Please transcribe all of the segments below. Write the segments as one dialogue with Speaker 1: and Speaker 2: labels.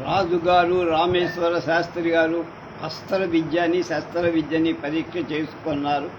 Speaker 1: రాజుగారు రామేశ్వర శాస్త్రి గారు శస్త్ర విద్యని పరీక్ష చేసుకున్నారు.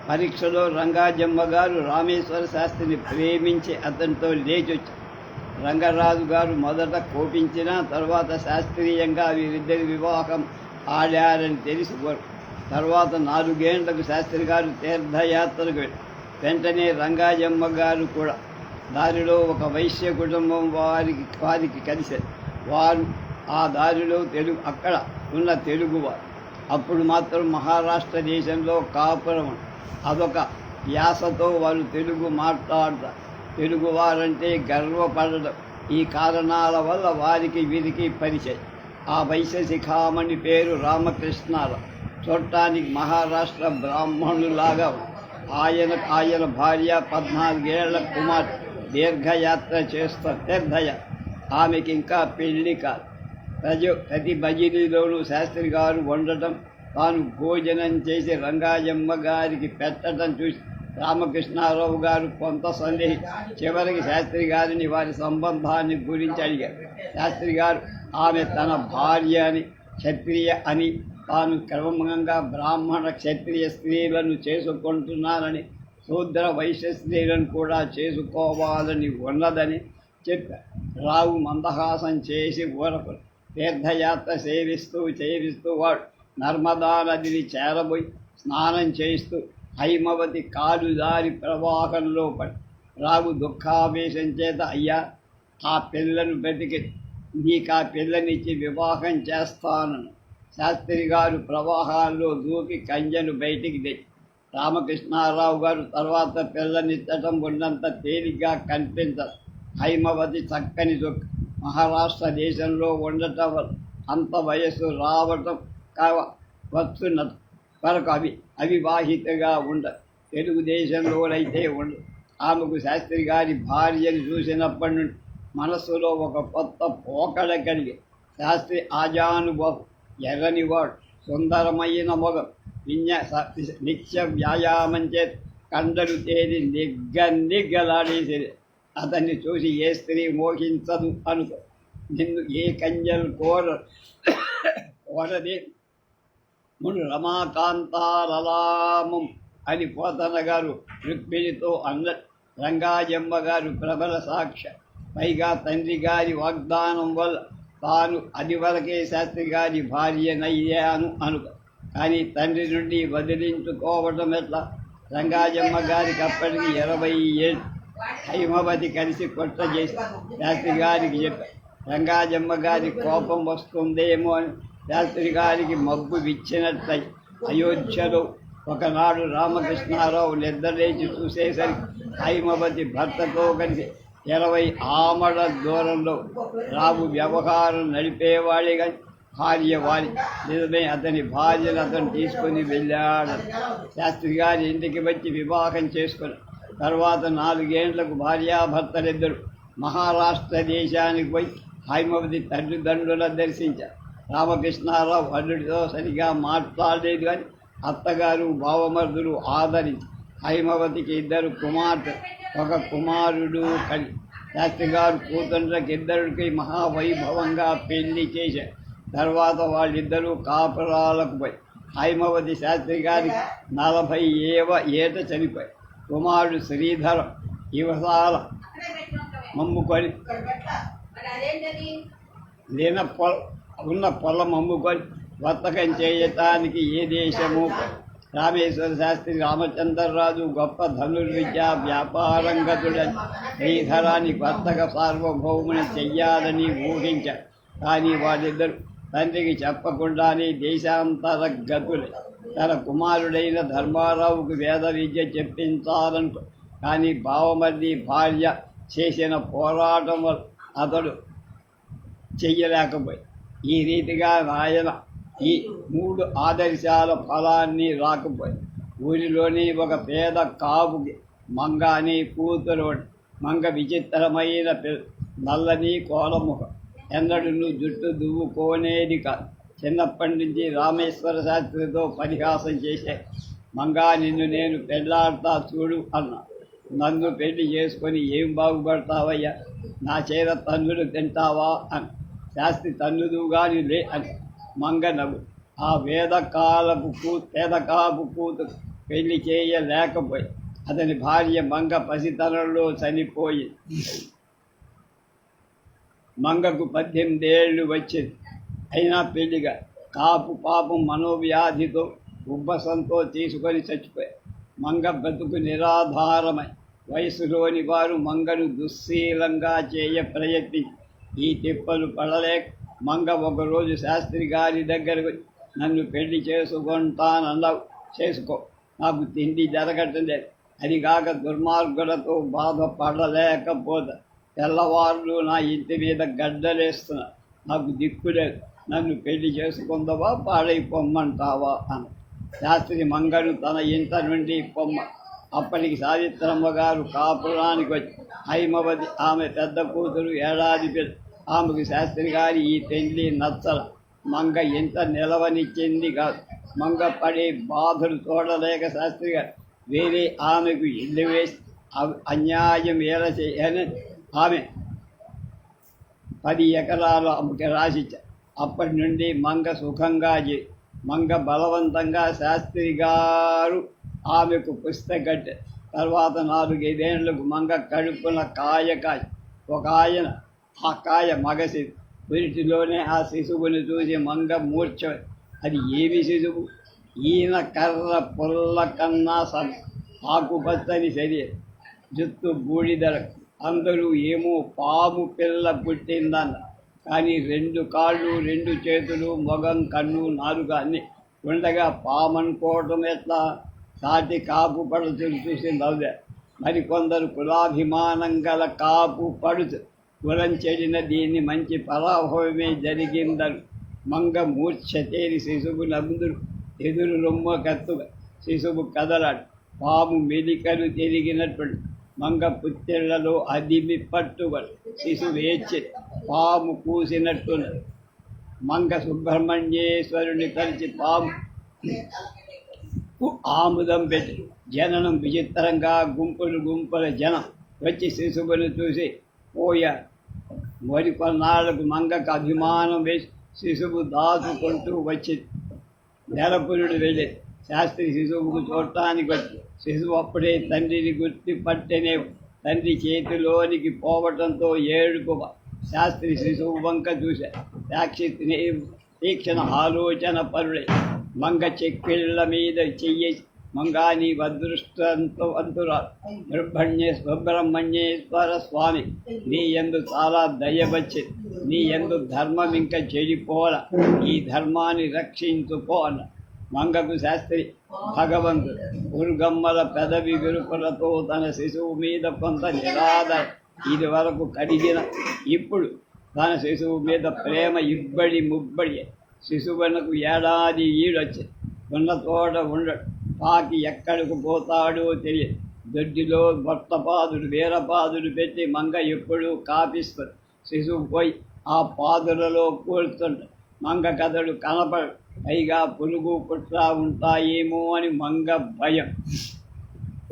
Speaker 1: పరీక్షలో రంగాజమ్మ గారు రామేశ్వర శాస్త్రిని ప్రేమించి అతనితో లేచొచ్చారు. రంగరాజు గారు మొదట కోపించిన తర్వాత శాస్త్రీయంగా వీరిద్దరి వివాహం ఆడారని తెలిసిపోరు. తర్వాత 4 గంటలకు శాస్త్రి గారు తీర్థయాత్రకు వెళ్ళారు. వెంటనే రంగాజమ్మ గారు కూడా దారిలో ఒక వైశ్య కుటుంబం వారికి కలిశారు. వారు ఆ దారిలో అక్కడ ఉన్న తెలుగువారు. అప్పుడు మాత్రం మహారాష్ట్ర దేశంలో కాపురం అదొక యాసతో వారు తెలుగు మాట్లాడతారు. తెలుగువారంటే గర్వపడడం. ఈ కారణాల వల్ల వారికి వీరికి పరిచయం. ఆ వైశ్య శిఖామణి పేరు రామకృష్ణారావు. చూడటానికి మహారాష్ట్ర బ్రాహ్మణులాగా ఆయన భార్య 14 ఏళ్ల కుమార్తె దీర్ఘయాత్ర తీర్థయాత్ర. ఆమెకి ఇంకా పెళ్లి కాదు. ప్రతి భజనీలోనూ శాస్త్రి గారు వండటం, తాను భోజనం చేసి రంగాజమ్మ గారికి పెట్టడం చూసి రామకృష్ణారావు గారు కొంత సందేహం. చివరికి శాస్త్రి గారిని వారి సంబంధాన్ని గురించి అడిగారు. శాస్త్రి గారు ఆమె తన భార్య అని, క్షత్రియ అని, తాను క్రమంగా బ్రాహ్మణ క్షత్రియ స్త్రీలను చేసుకుంటున్నానని, శూద్ర వైశ్య స్త్రీలను కూడా చేసుకోవాలని ఉన్నదని చెప్పారు. రావు మందహాసం చేసి ఊరకులు. తీర్థయాత్ర సేవిస్తూ వాడు నర్మదా నదిని చేరబోయి స్నానం చేస్తూ హైమవతి కాలుదారి ప్రవాహంలో పడి రావు దుఃఖావేశం చేత, అయ్యా, ఆ పిల్లను బ్రతికి నీకు ఆ పిల్లనిచ్చి వివాహం చేస్తానని శాస్త్రి గారు ప్రవాహాల్లో దూకి కంజను బయటికి తెచ్చి రామకృష్ణారావు గారు తర్వాత పిల్లనిచ్చటం ఉన్నంత తేలిగ్గా కనిపించదు. హైమవతి చక్కని మహారాష్ట్ర దేశంలో ఉండటం వల్ల అంత వయస్సు రావటం వస్తున్నది వరకు అవివాహితగా ఉండదు. తెలుగుదేశంలోనైతే ఉండదు. ఆమెకు శాస్త్రి గారి భార్యను చూసినప్పటి నుండి మనస్సులో ఒక కొత్త పోకడ కలిగి, శాస్త్రి ఆజానుభవం, ఎర్రనివాడు, సుందరమైన మొగం, నిత్య వ్యాయామం చేత కండలు తేది నిగ్గలాడేసేది. అతన్ని చూసి ఏ స్త్రీ మోహించదు అనుకో. నిన్ను ఏ కంజలు కోరదే మును రమాకాంతారలామం అని పోతన గారు రుక్మిణితో అన్న. రంగాజమ్మ గారు ప్రబల సాక్ష్య. పైగా తండ్రి గారి వాగ్దానం వల్ల తాను అది వరకే శాస్త్రి గారి భార్యనయ్యాను అనుకో. కానీ తండ్రి నుండి వదిలించుకోవటం ఎట్లా? రంగాజమ్మ గారికి అప్పటికి 20 ఏళ్ళు. హైమవతి కలిసి కొట్ట చేసి శాస్త్రి గారికి చెప్పారు. రంగాజమ్మ గారి కోపం వస్తుందేమో అని శాస్త్రి గారికి మబ్బు విచ్చినట్లయి అయోధ్యలో ఒకనాడు రామకృష్ణారావు నిద్రలేచి చూసేసరికి హైమవతి భర్తతో కలిసి 20 ఆమడ దూరంలో రావు వ్యవహారం నడిపేవాడే కానీ భార్య వారి. నిజమే, అతని భార్యను అతను తీసుకొని వెళ్ళాడు. శాస్త్రి గారి ఇంటికి వచ్చి వివాహం చేసుకుని తర్వాత 4 గంటలకు భార్యాభర్తలిద్దరు మహారాష్ట్ర దేశానికి పోయి హైమవతి తల్లిదండ్రుల దర్శించారు. రామకృష్ణారావు అల్లుడితో సరిగా మాట్లాడలేదు కానీ అత్తగారు బావమర్దులు ఆదరించి హైమవతికి 2 కుమార్తె, 1 కుమారుడు కలి. శాస్త్రి గారు కూతుళ్ళకి 2కి మహావైభవంగా పెళ్లి చేశారు. తర్వాత వాళ్ళిద్దరూ కాపురాలకు పోయి హైమవతి శాస్త్రి గారికి 40వ ఏట చనిపోయి కుమారుడు శ్రీధరం ఇవసాల మమ్ముకొని ఉన్న పొలం అమ్ముకొని వర్తకం చేయటానికి ఏ దేశము. రామేశ్వర శాస్త్రి రామచంద్రరాజు గొప్ప ధనుర్విద్యా వ్యాపారంగతుడని శ్రీధరాన్ని వర్తక సార్వభౌముని చెయ్యాలని ఊహించారు. కానీ వాళ్ళిద్దరు తండ్రికి చెప్పకుండానే దేశాంతర గతులే. తన కుమారుడైన ధర్మారావుకు వేద విద్య చెప్పించాలనుకో. కానీ బావమర్ది భార్య చేసిన పోరాటం వల్ల అతడు చెయ్యలేకపోయి. ఈ రీతిగా ఆయన ఈ 3 ఆదర్శాల ఫలాన్ని రాకపోయి. ఊరిలోని ఒక పేద కాపుకి మంగ అనే కూతురు. మంగ విచిత్రమైన నల్లని కోలముఖం, ఎన్నడూ జుట్టు దువ్వుకోనేది కాదు. చిన్నప్పటి నుంచి రామేశ్వర శాస్త్రితో పరిహాసం చేసే. మంగా, నిన్ను నేను పెళ్ళాడతా చూడు అన్నా. నన్ను పెళ్లి చేసుకొని ఏం బాగుపడతావయ్యా, నా చేత తన్నులు తింటావా అని. శాస్త్రి తన్నుదు గాని లే అని మంగ నవ్వు. ఆ పేదకాపు కూతు పెళ్లి చేయలేకపోయి అతని భార్య మంగ పసితనంలో చనిపోయి. మంగకు 18 ఏళ్ళు వచ్చేది. అయినా పెళ్లిగా కాపు పాపం మనోవ్యాధితో ఉబ్బసంతో తీసుకొని చచ్చిపోయాయి. మంగ బ్రతుకు నిరాధారమై వయసులోని వారు మంగను దుశ్శీలంగా ప్రయత్ని ఈ తిప్పలు పడలేక మంగ ఒకరోజు శాస్త్రి గారి దగ్గరకు నన్ను పెళ్లి చేసుకుంటానన్నావు, చేసుకో, నాకు తిండి జరగటం లేదు, అదిగాక దుర్మార్గులతో బాధపడలేకపోతా, తెల్లవారులు నా ఇంటి మీద గడ్డలేస్తున్నా, నాకు దిక్కులేదు, నన్ను పెళ్లి చేసుకుందావా పాడైపోమ్మంటావా అని శాస్త్రి మంగను తన ఇంట నుండి పొమ్మ. అప్పటికి సావిత్రమ్మ గారు కాపురానికి వచ్చి హైమవతి ఆమె పెద్ద కూతురు ఏడాది పిల్ల. ఆమెకు శాస్త్రి గారి ఈ పెళ్లి నచ్చల. మంగ ఇంత నిలవనిచ్చింది కాదు. మంగ పడే బాధలు చూడలేక శాస్త్రి గారు వేరే ఆమెకు ఇల్లు వేసి అన్యాయం ఎలా చేయని ఆమె 10 ఎకరాలు ఆమెకు రాసిచ్చారు. అప్పటి నుండి మంగ సుఖంగా మంగ బలవంతంగా శాస్త్రి గారు ఆమెకు పుస్తకట్టారు. తర్వాత 4-5 ఏళ్లకు మంగ కడుపున కాయ ఒక ఆయన, ఆ కాయ మగశిశు. వీటిలోనే ఆ శిశువుని చూసి మంగ మూర్ఛ. అది ఏమి శిశువు? ఈయన కర్ర పుల్ల కన్నా ఆకుపచ్చని శరీరం, జుత్తు బూడిదల. అందరూ ఏమో పాము పిల్ల పుట్టిందన్న. కానీ 2 కాళ్ళు, 2 చేతులు, మొగం, కన్ను, నాలుక అన్ని ఉండగా పామనుకోవటం ఎట్లా? సాటి కాపు పడుతులు చూసి నవ్వారు. మరికొందరు కులాభిమానం గల కాపు పడుతు కులం చెడిన దీన్ని మంచి పరాభవమే జరిగిందరు. మంగ మూర్ఛ తేరి శిశువు నందురు ఎదురు రొమ్మ కత్తుగా శిశువు కదలాడు. పాము మెలికలు తిరిగినట్టు మంగ పుత్తిళ్లలో అదిమి పట్టుబడి శిశువు ఏడ్చి పాము కూసినట్టున్నది. మంగ సుబ్రహ్మణ్యేశ్వరుని కలిసి పాము ఆముదం పెట్టి జననం విచిత్రంగా గుంపుల జనం వచ్చి శిశువును చూసి పోయారు. మరికొన్నాళ్లకు మంగకు అభిమానం వేసి శిశువు దాచుకుంటూ వచ్చింది. నెలపురుడు వెళ్ళి శాస్త్రి శిశువుకు చూడటానికి వచ్చి శిశువు అప్పుడే తండ్రిని గుర్తుపట్టనే తండ్రి చేతిలోనికి పోవటంతో ఏడుపు. శాస్త్రి శిశువు వంక చూశారు. సాక్షి తీక్షణ ఆలోచన పరుడై మంగ చెక్కిళ్ళ మీద చెయ్యేసి, మంగా నీ అదృష్టవంతురాలు సుబ్రహ్మణ్యేశ్వర స్వామి, నీ యందు చాలా దయవచ్చింది, నీ యందు ధర్మం ఇంకా చెడిపోల, ఈ ధర్మాన్ని రక్షించుకో అన్న. మంగకు శాస్త్రి భగవంతుడు ఉరుగమ్మల పెదవి విరుపులతో తన శిశువు మీద కొంత నిరాదరణ ఇది వరకు కడిగిన ఇప్పుడు తన శిశువు మీద ప్రేమ ఇబ్బడి ముబ్బడి. శిశువునకు ఏడాది ఈడొచ్చి ఉన్న తోట ఉండడు, పాకి ఎక్కడికి పోతాడో తెలియదు. దొడ్డిలో భర్తపాదుడు వీరపాదుడు పెట్టి మంగ ఎప్పుడూ కాపిస్తుంది. శిశువు పోయి ఆ పాదులలో కూర్చుంటాడు. మంగ కథలు కనపడు, పైగా పురుగు పుట్ర ఉంటాయేమో అని మంగ భయం.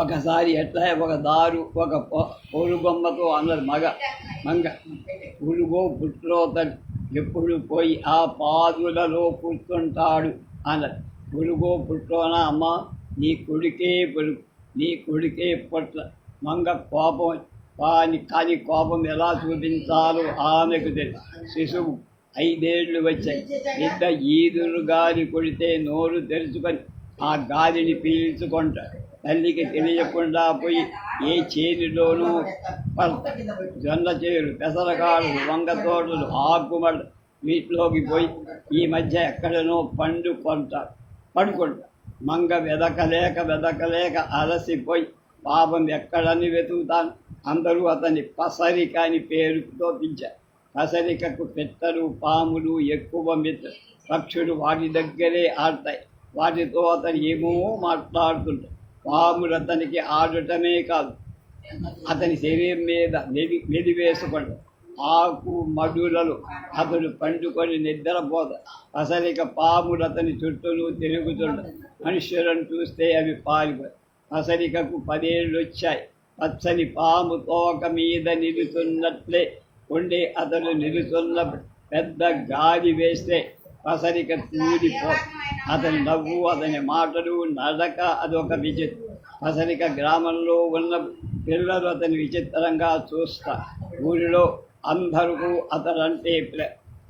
Speaker 1: ఒకసారి ఎట్లా ఒక దారు ఒక పొరుగొమ్మతో అన్నది మంగ, పురుగో పుట్రోతని ఎప్పుడు పోయి ఆ పాదులలో కూర్చుంటాడు అన్నది. పురుగో పుట్రోనా అమ్మ, నీ కొడుకే పురుగు, నీ కొడుకే పుట్ర. మంగ కోపం కానీ కోపం ఎలా చూపించాలో ఆమెకు తెలుసు. శిశువు 5 ఏళ్ళు వచ్చాయి. బిడ్డ ఈదురు గాలి కొడితే నోరు తెరుచుకొని ఆ గాలిని పీల్చుకుంటాడు. తల్లికి తెలియకుండా పోయి ఏ చేతిలోనూ జొన్న చేరు, పెసరకాడు, వంగ తోటలు, ఆకుమడ వీటిలోకి పోయి ఈ మధ్య ఎక్కడనో పడుకుంటాడు. మంగ వెదకలేక అలసిపోయి పాపం ఎక్కడని వెతుకుతాను. అందరూ అతన్ని పసరిక అని పేరుతో పిలిచారు. పసరికకు పెట్టలు, పాములు ఎక్కువ మిత్రులు. పక్షులు వాటి దగ్గరే ఆడతాయి. వాటితో అతను ఏమో మాట్లాడుతుంటాడు. పాములు అతనికి ఆడటమే కాదు, అతని శరీరం మీద మెదివేసుకుంటాడు. ఆకు మడులలో అతడు పండుకొని నిద్రపోతాడు. పసరిక పాములు అతని చుట్టూ తిరుగుతుంటాడు. మనుష్యులను చూస్తే అవి పారిపోయి. పసరికకు 10 ఏళ్ళు వచ్చాయి. పచ్చని పాము తోక మీద నిలుచున్నట్లే ఉండే అతడు నిలుచున్నప్పుడు పెద్ద గాలి వేస్తే పసరిక తూలిపో. అతని నవ్వు, అతని మాటలు, నడక అదొక విచిత్రం. పసరిక గ్రామంలో ఉన్న పిల్లలు అతని విచిత్రంగా చూస్తారు. ఊరిలో అందరికీ అతడంటే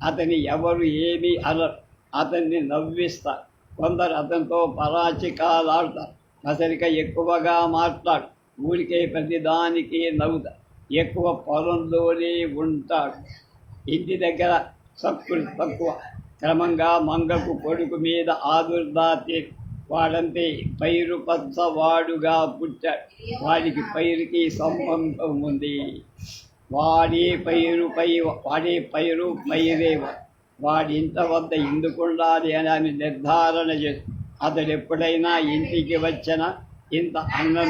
Speaker 1: అతని ఎవరు ఏమీ అనరు. అతన్ని నవ్విస్తారు. కొందరు అతనితో పరాచికాలాడతారు. పసరిక ఎక్కువగా మాట్లాడు. ఊరికే ప్రతిదానికి నవ్వుతాడు. ఎక్కువ పొలంలోనే ఉంటాడు. ఇంటి దగ్గర సక్కులు తక్కువ. క్రమంగా మంగకు కొడుకు మీద ఆదుర్దాతి. వాడంతే పైరు పచ్చవాడుగా పుట్టాడు. వాడికి పైరుకి సంబంధం ఉంది. వాడే పైరు పైరేవ. వాడి ఇంత వద్ద ఎందుకుండాలి అని నిర్ధారణ చేసి అతడు ఎప్పుడైనా ఇంటికి వచ్చినా ఇంత అన్నం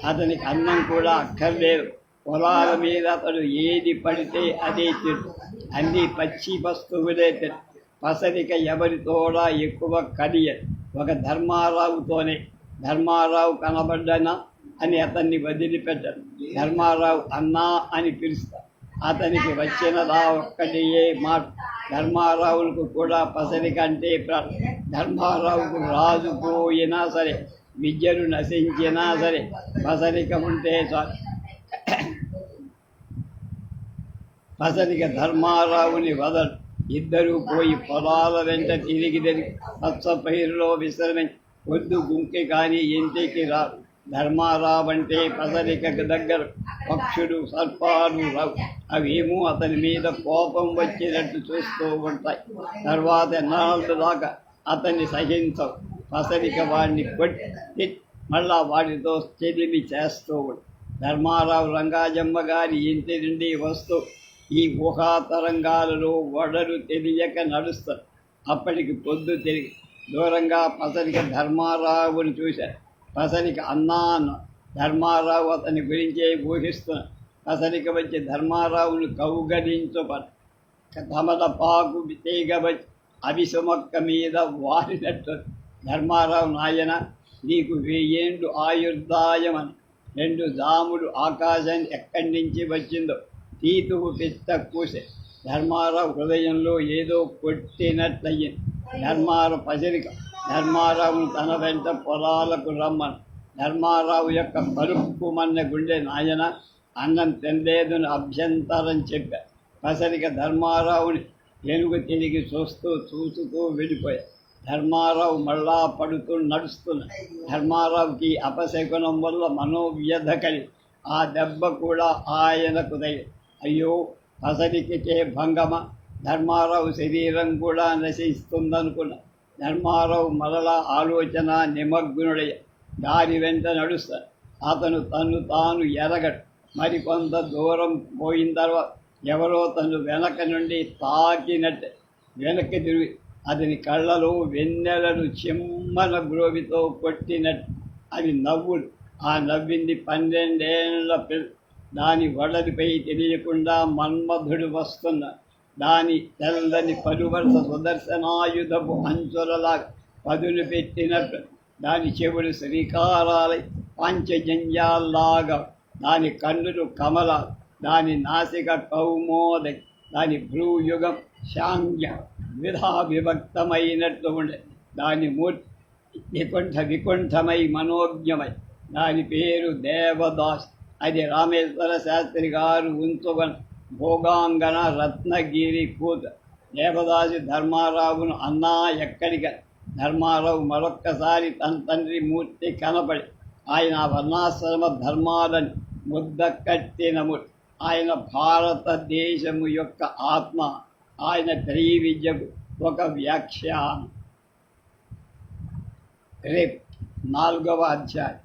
Speaker 1: అతనికి అన్నం కూడా అక్కర్లేదు. పొలాల మీద అతడు ఏది పడితే అదే తిడు. అన్ని పచ్చి వస్తువులే తిడు. పసరిక ఎవరితోడా ఎక్కువ కలియదు. ఒక ధర్మారావుతోనే. ధర్మారావు కనబడ్డనా అని అతన్ని వదిలిపెట్టడు. ధర్మారావు అన్నా అని పిలుస్తాడు. అతనికి వచ్చినదా ఒక్కటే మాట. ధర్మారావులకు కూడా పసరిక అంటే ధర్మారావుకు రాజు పోయినా సరే, విద్యను నశించినా సరే, పసరిక ఉంటే చాలు. పసరిక ధర్మారావుని వదడు. ఇద్దరూ పోయి పొలాల వెంట తిరిగి పచ్చ పైరులో విశ్రమించి పొద్దు గుంకె కానీ ఇంటికి రాదు. ధర్మారావు అంటే పసరికకు దగ్గర పక్షులు, సర్పాలు రావు. అవేమో అతని మీద కోపం వచ్చినట్టు చూస్తూ ఉంటాయి. తర్వాత ఎన్నాళ్ళ దాకా అతన్ని సహించవు. పసరిక వాడిని కొట్టి మళ్ళా వాడితో చెలిమి చేస్తూ ఉంటాడు. ధర్మారావు రంగాజమ్మ గారి ఇంటి నుండి వస్తూ ఈ ఊహాతరంగాలలో వడలు తెలియక నడుస్తారు. అప్పటికి పొద్దు తిరిగి దూరంగా పసరిక ధర్మారావుని చూశారు. పసరిక అన్నా అన్న. ధర్మారావు అతని గురించే ఊహిస్తున్నాడు. పసరిక వచ్చి ధర్మారావును కౌగలించబడి తమలపాకు తీగ వచ్చి అవిసమొక్క మీద వారినట్టు. ధర్మారావు నాయన, నీకు 1000 ఏండ్లు ఆయుర్దాయమని. 2 జాములు ఆకాశం ఎక్కడి నుంచి వచ్చిందో తీతువు పిత్త కూసే. ధర్మారావు హృదయంలో ఏదో కొట్టినట్లయింది. పసరిక ధర్మారావును తన వెంట పొలాలకు రమ్మను. ధర్మారావు యొక్క పరుక్కుమన్న గుండె, నాయన అన్నం తినలేదని అభ్యంతరం చెప్పారు. పసరిక ధర్మారావుని వెనుక తిరిగి చూస్తూ వెళ్ళిపోయారు. ధర్మారావు మళ్ళా పడుతూ నడుస్తున్నాడు. ధర్మారావుకి అపశకునం వల్ల మనోవ్యధ కలిగి ఆ దెబ్బ కూడా ఆయనకు తగిలి. అయ్యో, పసరికకే భంగమ. ధర్మారావు శరీరం కూడా నశిస్తుందనుకున్న ధర్మారావు మరలా ఆలోచన నిమగ్నుడయ్య. దారి వెంట నడుస్తాడు. అతను తాను ఎరగడు. మరికొంత దూరం పోయిన తర్వాత ఎవరో తను వెనక నుండి తాకినట్టు వెనక్కి తిరిగి అతని కళ్ళలో వెన్నెలను చిమ్మన గ్రోవితో కొట్టినట్టు. అది నవ్వులు. ఆ నవ్వింది 12 ఏళ్ల పిల్ల. దాని వడలిపై తెలియకుండా మన్మధుడు వస్తున్న దాని తెల్లని పలువరుస సుదర్శనాయుధపు అంచులలాగా పదులు పెట్టినట్టు. దాని చెవులు శ్రీకారాలై పంచజంజాల్లాగా. దాని కన్నులు కమల. దాని నాసిక కౌమోద. దాని భ్రూయుగం శాంగ్య ద్విధా విభక్తమైనట్లు ఉండే. దాని మూర్తి వికుంఠమై మనోజ్ఞమై. దాని పేరు దేవదాస్. అది రామేశ్వర శాస్త్రి గారు ఉంచుకొని భోగాంగన రత్నగిరి కూత. దేవదాసి ధర్మారావును అన్నా ఎక్కడికి. ధర్మారావు మరొక్కసారి తన తండ్రి మూర్తి కనపడి ఆయన వర్ణాశ్రమ ధర్మాలని ముద్ద కట్టినముడు. ఆయన భారతదేశము యొక్క ఆత్మ. ఆయన త్రైవిద్యకు ఒక వ్యాఖ్యానం. రేపు 4వ అధ్యాయం.